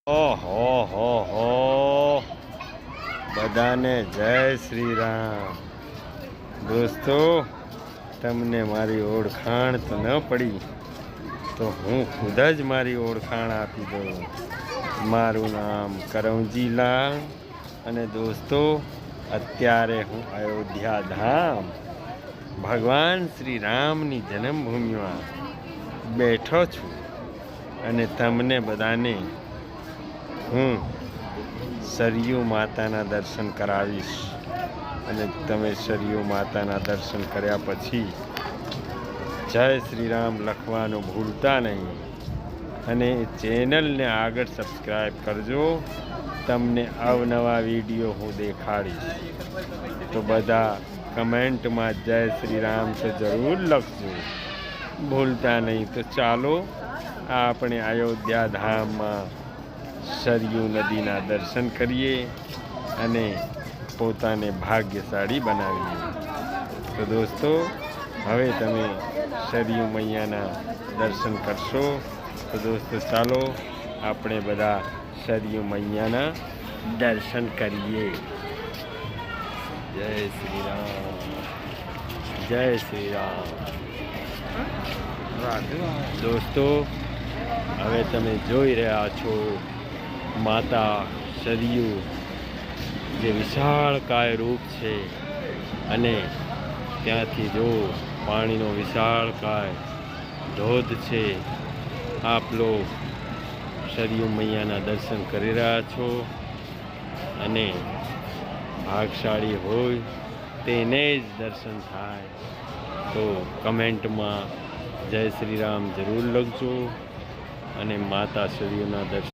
ઓહો હો હો બધાને જય શ્રી રામ। દોસ્તો, તમને મારી ઓળખાણ તો ન પડી તો હું ખુદ જ મારી ઓળખાણ આપી દઉં। મારું નામ કરમજીલાલ અને દોસ્તો, અત્યારે હું અયોધ્યા ધામ ભગવાન શ્રી રામની જન્મભૂમિમાં બેઠો છું અને તમને બધાને હું સરયુ માતાના દર્શન કરાવીશ અને તમે સરયુ માતાના દર્શન કર્યા પછી જય શ્રી રામ લખવાનું ભૂલતા નહીં અને ચેનલને આગળ સબસ્ક્રાઈબ કરજો। તમને અવનવા વિડીયો હું દેખાડીશ તો બધા કમેન્ટમાં જય શ્રી રામ તો જરૂર લખજો, ભૂલતા નહીં। તો ચાલો આપણે અયોધ્યા ધામમાં સરયુ નદીના દર્શન કરીએ અને પોતાને ભાગ્યશાળી બનાવીએ। તો દોસ્તો, હવે તમે સરયુ મૈયાના દર્શન કરશો તો દોસ્તો ચાલો આપણે બધા સરયુ મૈયાના દર્શન કરીએ। જય શ્રી રામ, જય શ્રી રામ। દોસ્તો, હવે તમે જોઈ રહ્યા છો માતા સરયુ જે વિશાળકાય રૂપ છે અને ત્યાંથી જો પાણીનો વિશાળકાય ધોધ છે। આપ લોકો સરયુ મૈયાના દર્શન કરી રહ્યા છો અને ભાગશાળી હોય તેને જ દર્શન થાય તો કમેન્ટમાં જય શ્રી રામ જરૂર લખજો અને માતા સરયુના દર્શન